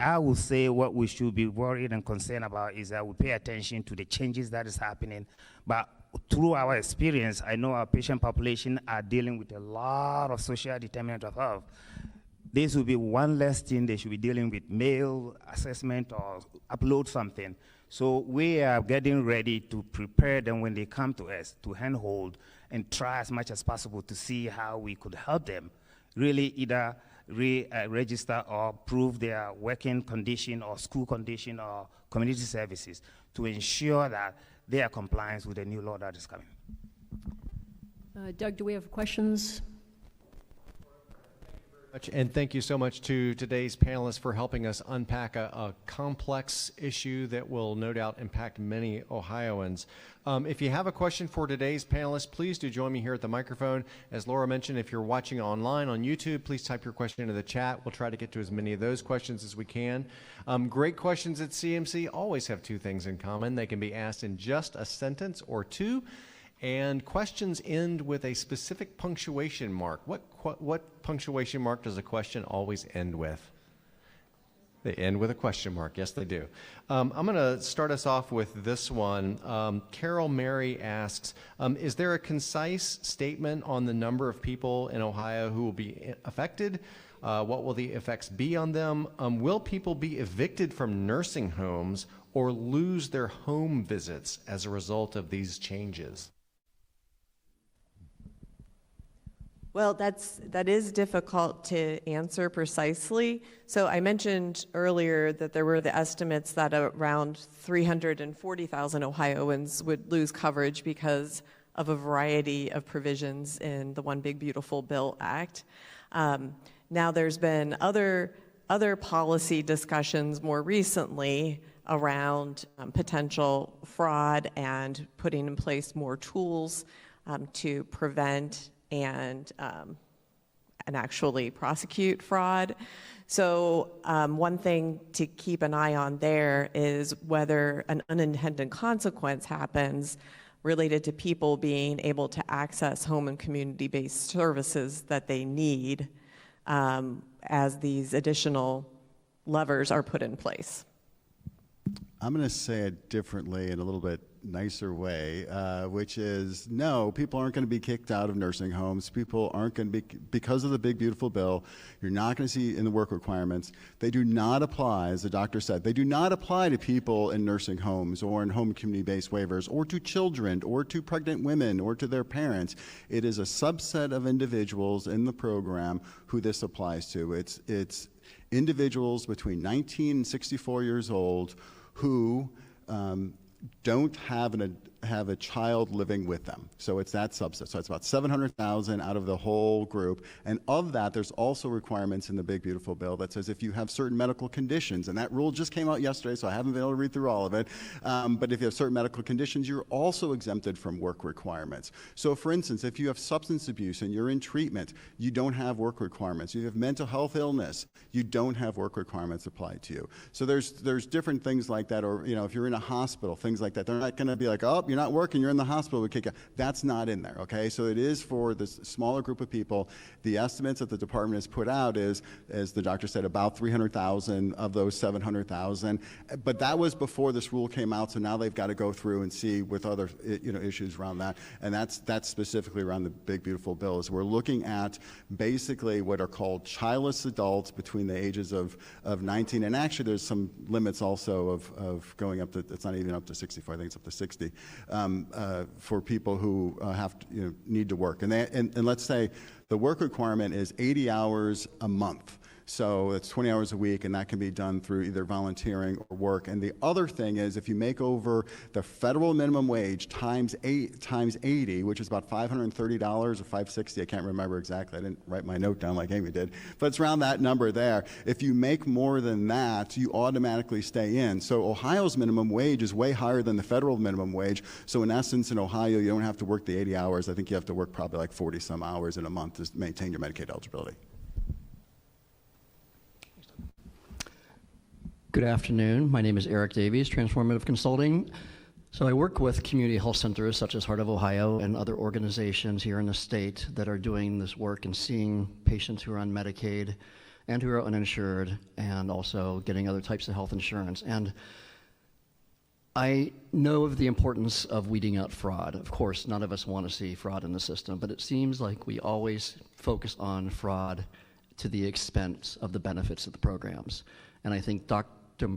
I would say what we should be worried and concerned about is that we pay attention to the changes that is happening. But through our experience, I know our patient population are dealing with a lot of social determinant of health. This will be one less thing they should be dealing with, mail assessment or upload something. So we are getting ready to prepare them when they come to us to handhold and try as much as possible to see how we could help them really either register or prove their working condition or school condition or community services to ensure that they are compliant with the new law that is coming. Doug, do we have questions? And thank you so much to today's panelists for helping us unpack a complex issue that will no doubt impact many Ohioans. If you have a question for today's panelists, please do join me here at the microphone. As Laura mentioned, if you're watching online on YouTube, please type your question into the chat. We'll try to get to as many of those questions as we can. Great questions at CMC always have two things in common. They can be asked in just a sentence or two. And questions end with a specific punctuation mark. What punctuation mark does a question always end with? They end with a question mark. Yes, they do. I'm going to start us off with this one. Carol Mary asks, is there a concise statement on the number of people in Ohio who will be affected? What will the effects be on them? Will people be evicted from nursing homes or lose their home visits as a result of these changes? Well, that is difficult to answer precisely. So I mentioned earlier that there were the estimates that around 340,000 Ohioans would lose coverage because of a variety of provisions in the One Big Beautiful Bill Act. Now there's been other policy discussions more recently around potential fraud and putting in place more tools to prevent and actually prosecute fraud. So one thing to keep an eye on there is whether an unintended consequence happens related to people being able to access home and community-based services that they need as these additional levers are put in place. I'm going to say it differently in a little bit nicer way, which is no, people aren't going to be kicked out of nursing homes. People aren't going to be, because of the big beautiful bill, you're not going to see in the work requirements. They do not apply, as the doctor said, they do not apply to people in nursing homes or in home community-based waivers or to children or to pregnant women or to their parents. It is a subset of individuals in the program who this applies to. It's individuals between 19 and 64 years old who don't have a child living with them. So it's that subset. So it's about 700,000 out of the whole group. And of that, there's also requirements in the big beautiful bill that says if you have certain medical conditions, and that rule just came out yesterday, so I haven't been able to read through all of it, but if you have certain medical conditions, you're also exempted from work requirements. So for instance, if you have substance abuse and you're in treatment, you don't have work requirements. You have mental health illness, you don't have work requirements applied to you. So there's different things like that, or if you're in a hospital, things like that. They're not going to be like, oh, you're not working, you're in the hospital, we kick you. That's not in there, okay? So it is for this smaller group of people. The estimates that the department has put out is, as the doctor said, about 300,000 of those 700,000. But that was before this rule came out, so now they've got to go through and see with other issues around that. And that's specifically around the big beautiful bill. Is we're looking at basically what are called childless adults between the ages of 19, and actually there's some limits also of going up to, it's not even up to 64, I think it's up to 60, for people who have to, need to work. And let's say the work requirement is 80 hours a month. So it's 20 hours a week, and that can be done through either volunteering or work. And the other thing is, if you make over the federal minimum wage times 80, which is about $530 or $560, I can't remember exactly. I didn't write my note down like Amy did, but it's around that number there. If you make more than that, you automatically stay in. So Ohio's minimum wage is way higher than the federal minimum wage. So in essence, in Ohio, you don't have to work the 80 hours. I think you have to work probably like 40 some hours in a month to maintain your Medicaid eligibility. Good afternoon. My name is Eric Davies, Transformative Consulting. So I work with community health centers such as Heart of Ohio and other organizations here in the state that are doing this work and seeing patients who are on Medicaid and who are uninsured, and also getting other types of health insurance. And I know of the importance of weeding out fraud. Of course, none of us want to see fraud in the system, but it seems like we always focus on fraud to the expense of the benefits of the programs. And I think Dr.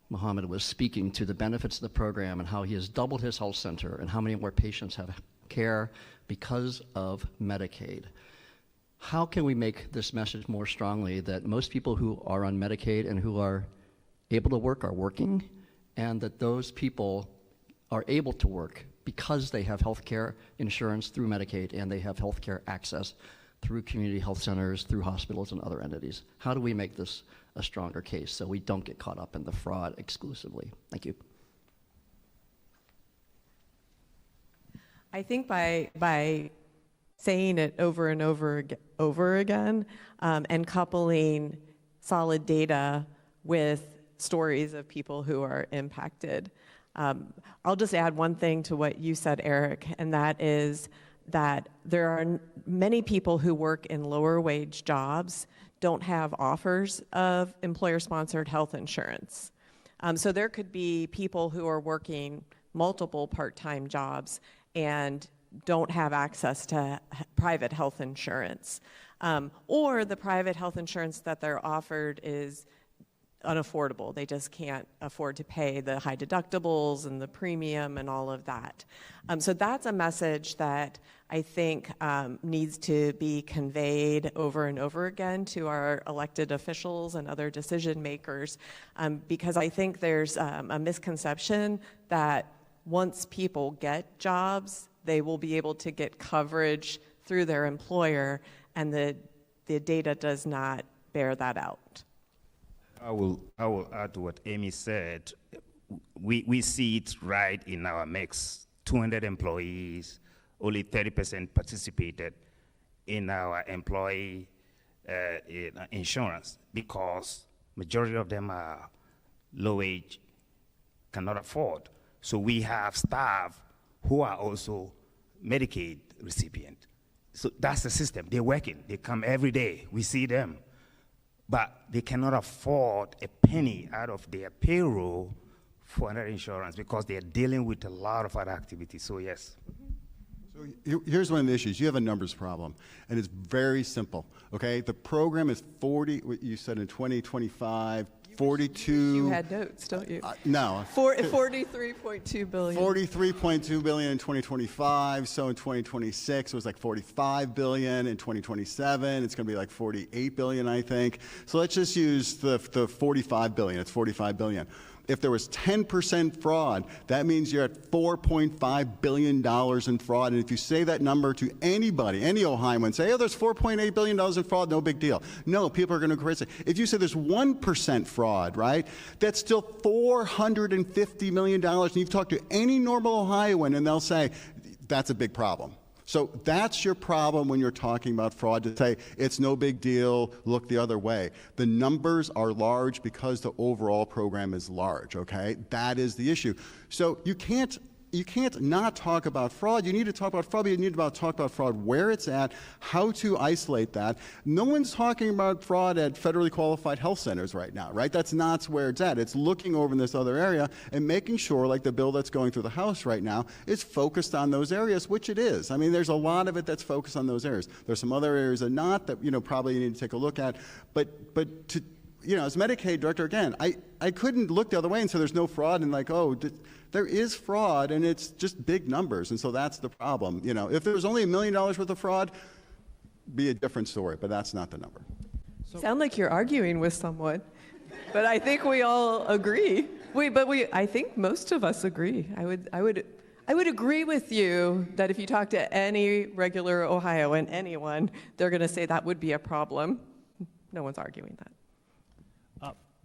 Mohammed was speaking to the benefits of the program and how he has doubled his health center and how many more patients have care because of Medicaid. How can we make this message more strongly that most people who are on Medicaid and who are able to work are working, and that those people are able to work because they have health care insurance through Medicaid and they have health care access through community health centers, through hospitals and other entities? How do we make this a stronger case so we don't get caught up in the fraud exclusively? Thank you. I think by saying it over and over again and coupling solid data with stories of people who are impacted. I'll just add one thing to what you said, Eric, and that is that there are many people who work in lower wage jobs don't have offers of employer-sponsored health insurance. So there could be people who are working multiple part-time jobs and don't have access to private health insurance. Or the private health insurance that they're offered is unaffordable. They just can't afford to pay the high deductibles and the premium and all of that. So that's a message that I think needs to be conveyed over and over again to our elected officials and other decision makers, because I think there's a misconception that once people get jobs, they will be able to get coverage through their employer, and the data does not bear that out. I will add to what Amy said. We see it right in our mix. 200 employees, only 30% participated in our employee insurance because majority of them are low wage, cannot afford. So we have staff who are also Medicaid recipient. So that's the system. They're working. They come every day. We see them. But they cannot afford a penny out of their payroll for another insurance because they're dealing with a lot of other activities. So yes. So here's one of the issues. You have a numbers problem, and it's very simple, okay? The program is 40, what you said in 2025, 42. You had notes, don't you? No. 43.2 billion. 43.2 billion in 2025. So in 2026, it was like 45 billion. In 2027, it's going to be like 48 billion, I think. So let's just use the 45 billion. It's 45 billion. If there was 10% fraud, that means you're at $4.5 billion in fraud. And if you say that number to anybody, any Ohioan, say, oh, there's $4.8 billion in fraud, no big deal. No, people are going to go crazy. If you say there's 1% fraud, right, that's still $450 million. And you've talked to any normal Ohioan, and they'll say, that's a big problem. So that's your problem when you're talking about fraud, to say it's no big deal, look the other way. The numbers are large because the overall program is large, okay? That is the issue. So you can't not talk about fraud. You need to talk about fraud, but you need to talk about fraud where it's at, how to isolate that. No one's talking about fraud at federally qualified health centers right now, right? That's not where it's at. It's looking over in this other area and making sure, like the bill that's going through the House right now, is focused on those areas, which it is. I mean, there's a lot of it that's focused on those areas. There's some other areas that not, that, probably you need to take a look at. But to, as Medicaid director, again, I couldn't look the other way and say there's no fraud and like, oh, there is fraud, and it's just big numbers, and so that's the problem. If there was only $1 million worth of fraud, be a different story, but that's not the number. Sound like you're arguing with someone, but I think we all agree. I think most of us agree. I would agree with you that if you talk to any regular Ohioan, anyone, they're going to say that would be a problem. No one's arguing that.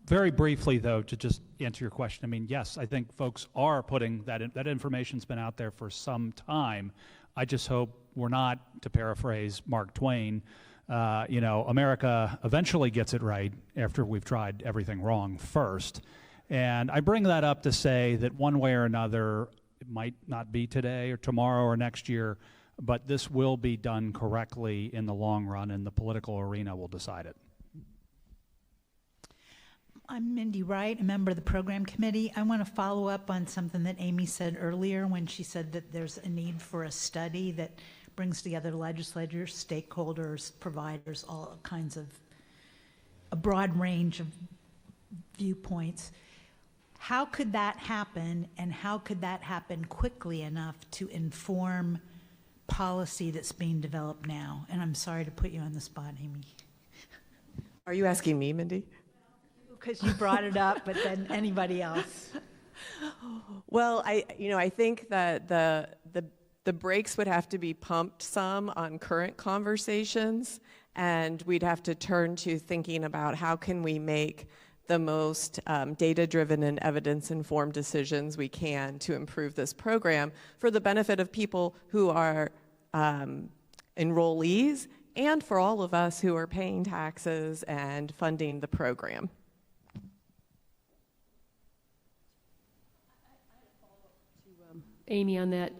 Very briefly, though, to just answer your question, I mean, yes, I think folks are putting that information's been out there for some time. I just hope we're not, to paraphrase Mark Twain, America eventually gets it right after we've tried everything wrong first. And I bring that up to say that one way or another, it might not be today or tomorrow or next year, but this will be done correctly in the long run, and the political arena will decide it. I'm Mindy Wright, a member of the program committee. I want to follow up on something that Amy said earlier when she said that there's a need for a study that brings together legislators, stakeholders, providers, all kinds of a broad range of viewpoints. How could that happen, and how could that happen quickly enough to inform policy that's being developed now? And I'm sorry to put you on the spot, Amy. Are you asking me, Mindy? Because you brought it up, but then anybody else. Well, I think that the brakes would have to be pumped some on current conversations, and we'd have to turn to thinking about how can we make the most data-driven and evidence-informed decisions we can to improve this program for the benefit of people who are enrollees and for all of us who are paying taxes and funding the program. Amy, on that,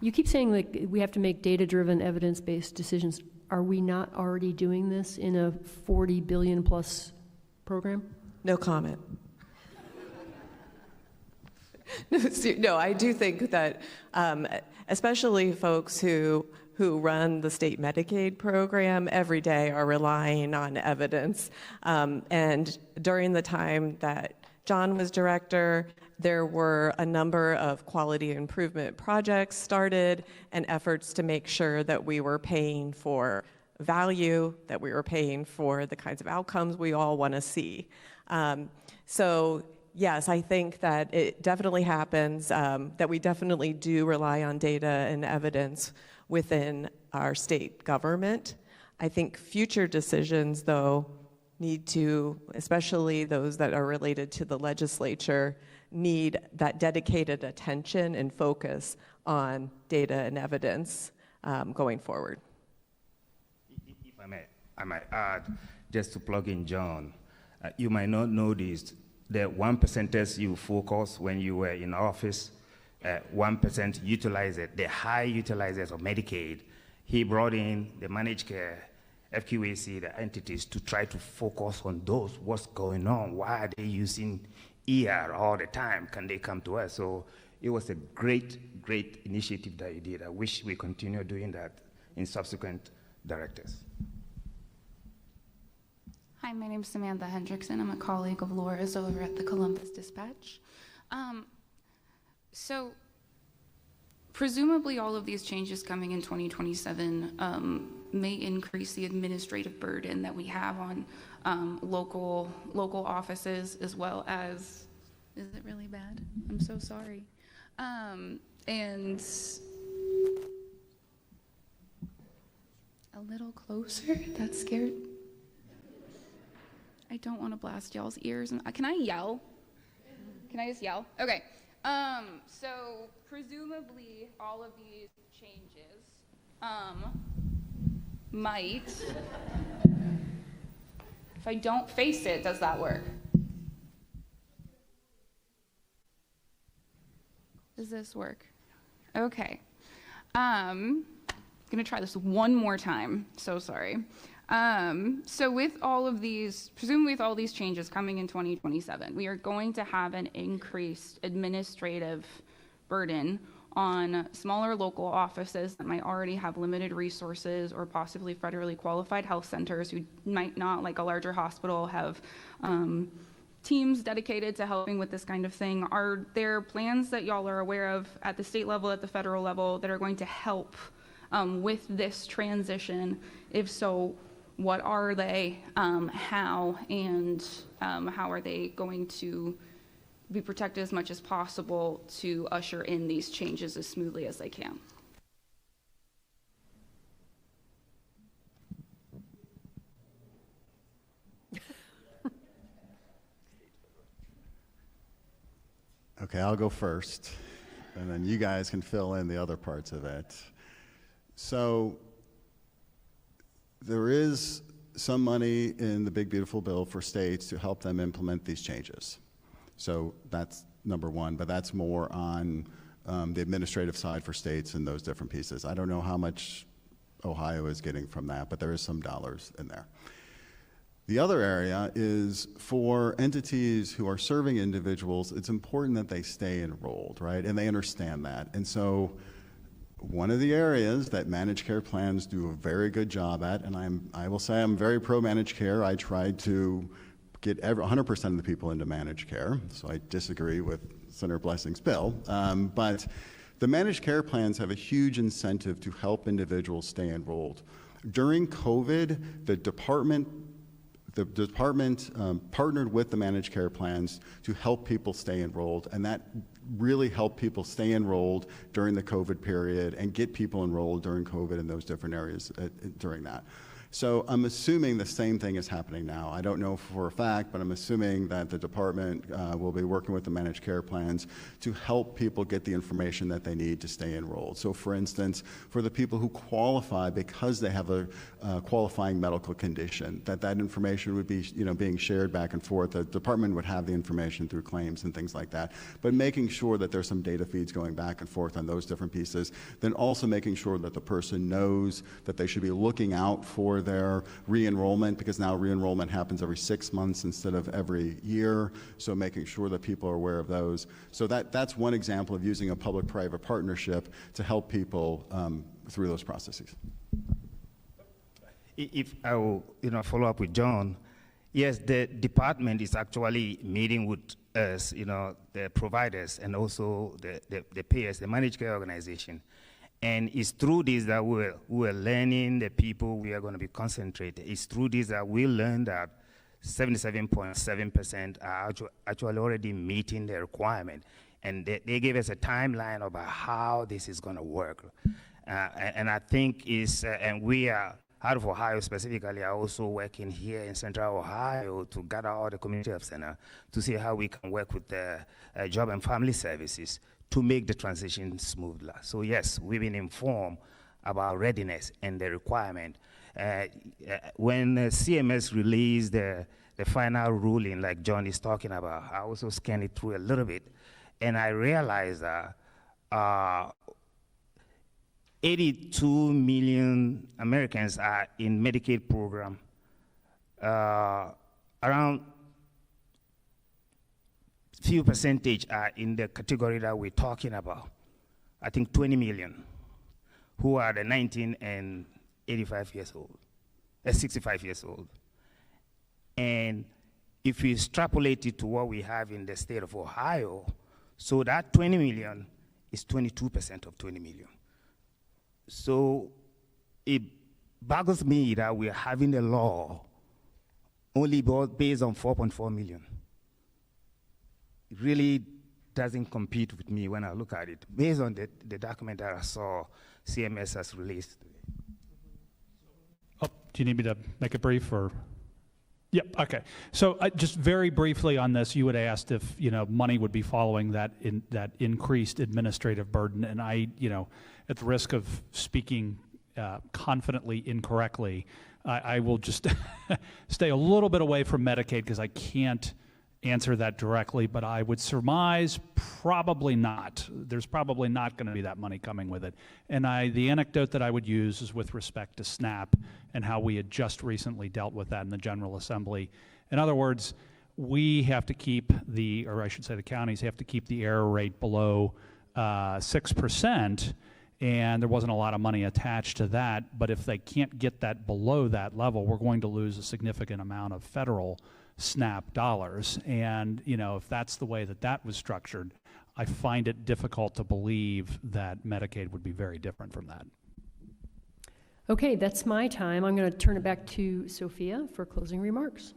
you keep saying that we have to make data-driven, evidence-based decisions. Are we not already doing this in a $40 billion plus program? No comment. No, I do think that especially folks who run the state Medicaid program every day are relying on evidence. And during the time that John was director, there were a number of quality improvement projects started and efforts to make sure that we were paying for value, that we were paying for the kinds of outcomes we all want to see. So yes, I think that it definitely happens, that we definitely do rely on data and evidence within our state government. I think future decisions, though, need to, especially those that are related to the legislature, need that dedicated attention and focus on data and evidence going forward. If I might add, just to plug in John, you might not know this, the 1% you focus when you were in office, 1% utilizer, the high utilizers of Medicaid. He brought in the managed care, FQAC, the entities, to try to focus on those, what's going on, why are they using ER all the time, can they come to us? So it was a great, great initiative that you did. I wish we continue doing that in subsequent directives. Hi, my name is Samantha Hendrickson. I'm a colleague of Laura's over at the Columbus Dispatch. So presumably all of these changes coming in 2027 may increase the administrative burden that we have on local offices, as well as, is it really bad? I'm so sorry. And a little closer, that's scared. I don't want to blast y'all's ears. Can I yell? Can I just yell? Okay. So presumably all of these changes might, if I don't face it, does that work? Does this work? Okay. I'm gonna try this one more time. So sorry. So with all of these, presumably with all these changes coming in 2027, we are going to have an increased administrative burden on smaller local offices that might already have limited resources, or possibly federally qualified health centers who might not, like a larger hospital, have teams dedicated to helping with this kind of thing. Are there plans that y'all are aware of at the state level, at the federal level, that are going to help with this transition? If so, what are they, how, and how are they going to be protected as much as possible to usher in these changes as smoothly as they can? Okay, I'll go first, and then you guys can fill in the other parts of it. So there is some money in the Big Beautiful Bill for states to help them implement these changes. So that's number one, but that's more on the administrative side for states and those different pieces. I don't know how much Ohio is getting from that, but there is some dollars in there. The other area is for entities who are serving individuals, it's important that they stay enrolled, right? And they understand that. And so one of the areas that managed care plans do a very good job at, and I will say I'm very pro managed care. I tried to get 100% of the people into managed care, so I disagree with Senator Blessing's bill. But the managed care plans have a huge incentive to help individuals stay enrolled. During COVID, the department partnered with the managed care plans to help people stay enrolled, and that really helped people stay enrolled during the COVID period and get people enrolled during COVID in those different areas during that. So I'm assuming the same thing is happening now. I don't know for a fact, but I'm assuming that the department will be working with the managed care plans to help people get the information that they need to stay enrolled. So for instance, for the people who qualify because they have a qualifying medical condition, that information would be being shared back and forth. The department would have the information through claims and things like that, but making sure that there's some data feeds going back and forth on those different pieces, then also making sure that the person knows that they should be looking out for their re-enrollment, because now re-enrollment happens every 6 months instead of every year, so making sure that people are aware of those. So that's one example of using a public-private partnership to help people through those processes. If I will follow up with John, yes, the department is actually meeting with us, the providers and also the payers, the managed care organization. And it's through this that we're learning the people we are going to be concentrated. It's through this that we learned that 77.7% are actually already meeting the requirement. And they gave us a timeline about how this is going to work. And I think and we are, out of Ohio specifically, are also working here in Central Ohio to gather all the community health center to see how we can work with the Job and Family Services to make the transition smoother. So yes, we've been informed about readiness and the requirement. When CMS released the final ruling, like John is talking about, I also scanned it through a little bit, and I realized that 82 million Americans are in Medicaid program. Around few percentage are in the category that we're talking about. I think 20 million, who are the 19 and 85 years old, 65 years old. And if we extrapolate it to what we have in the state of Ohio, so that 20 million is 22% of 20 million. So it boggles me that we're having a law only based on 4.4 million. It really doesn't compete with me when I look at it, based on the document that I saw CMS has released. Oh, do you need me to make it brief or? Yep, okay. So just very briefly on this, you had asked if, money would be following that increased administrative burden, and I, at the risk of speaking confidently incorrectly, I will just stay a little bit away from Medicaid because I can't answer that directly, but I would surmise probably not. There's probably not going to be that money coming with it. And the anecdote that I would use is with respect to SNAP and how we had just recently dealt with that in the General Assembly. In other words, we have to keep or I should say the counties have to keep the error rate below 6%, and there wasn't a lot of money attached to that, but if they can't get that below that level, we're going to lose a significant amount of federal SNAP dollars. And if that's the way that was structured, I find it difficult to believe that Medicaid would be very different from that. Okay, that's my time. I'm going to turn it back to Sophia for closing remarks.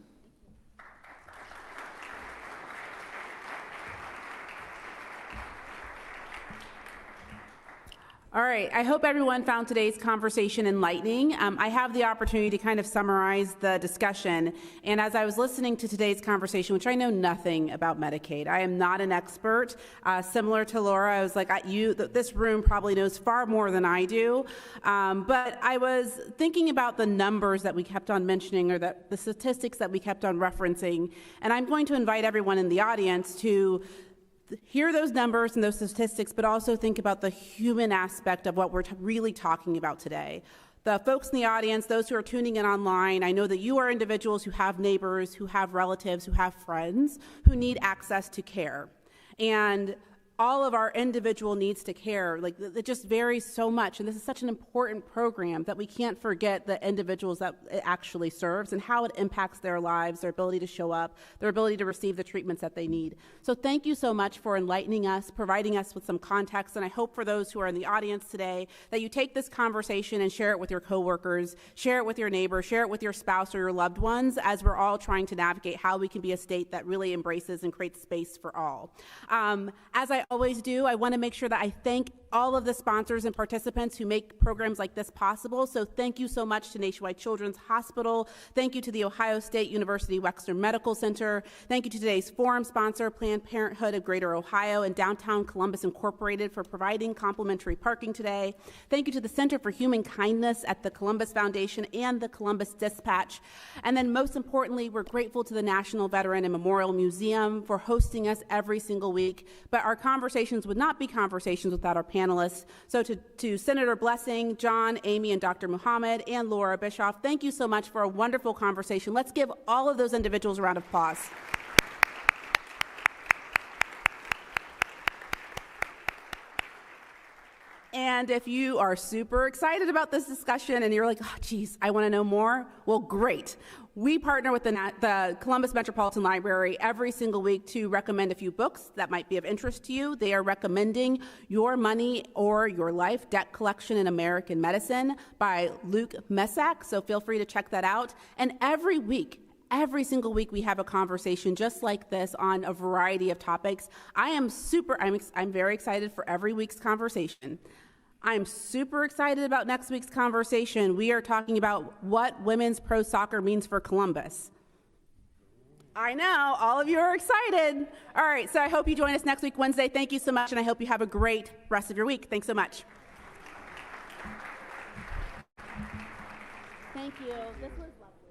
All right, I hope everyone found today's conversation enlightening. I have the opportunity to kind of summarize the discussion, and as I was listening to today's conversation, which I know nothing about Medicaid, I am not an expert. Similar to Laura, I was like, this room probably knows far more than I do, but I was thinking about the numbers that we kept on mentioning, or the statistics that we kept on referencing, and I'm going to invite everyone in the audience to hear those numbers and those statistics, but also think about the human aspect of what we're really talking about today. the folks in the audience, those who are tuning in online, I know that you are individuals who have neighbors, who have relatives, who have friends, who need access to care. And all of our individual needs to care, like it just varies so much. And this is such an important program that we can't forget the individuals that it actually serves and how it impacts their lives, their ability to show up, their ability to receive the treatments that they need. So thank you so much for enlightening us, providing us with some context. And I hope for those who are in the audience today that you take this conversation and share it with your coworkers, share it with your neighbors, share it with your spouse or your loved ones, as we're all trying to navigate how we can be a state that really embraces and creates space for all. As I always do, I want to make sure that I thank all of the sponsors and participants who make programs like this possible. So thank you so much to Nationwide Children's Hospital. Thank you to the Ohio State University Wexner Medical Center. Thank you to today's forum sponsor, Planned Parenthood of Greater Ohio and Downtown Columbus Incorporated, for providing complimentary parking today. Thank you to the Center for Human Kindness at the Columbus Foundation and the Columbus Dispatch. And then most importantly, we're grateful to the National Veteran and Memorial Museum for hosting us every single week. But our conversations would not be conversations without our panelists. So to Senator Blessing, John, Amy, and Dr. Mohammed, and Laura Bischoff, thank you so much for a wonderful conversation. Let's give all of those individuals a round of applause. And if you are super excited about this discussion and you're like, oh, geez, I want to know more, well, great. We partner with the Columbus Metropolitan Library every single week to recommend a few books that might be of interest to you. They are recommending Your Money or Your Life, Debt Collection in American Medicine by Luke Messack, so feel free to check that out. And every single week we have a conversation just like this on a variety of topics. I'm very excited for every week's conversation. I'm super excited about next week's conversation. We are talking about what women's pro soccer means for Columbus. I know, all of you are excited. All right, so I hope you join us next week, Wednesday. Thank you so much, and I hope you have a great rest of your week. Thanks so much. Thank you. This was lovely.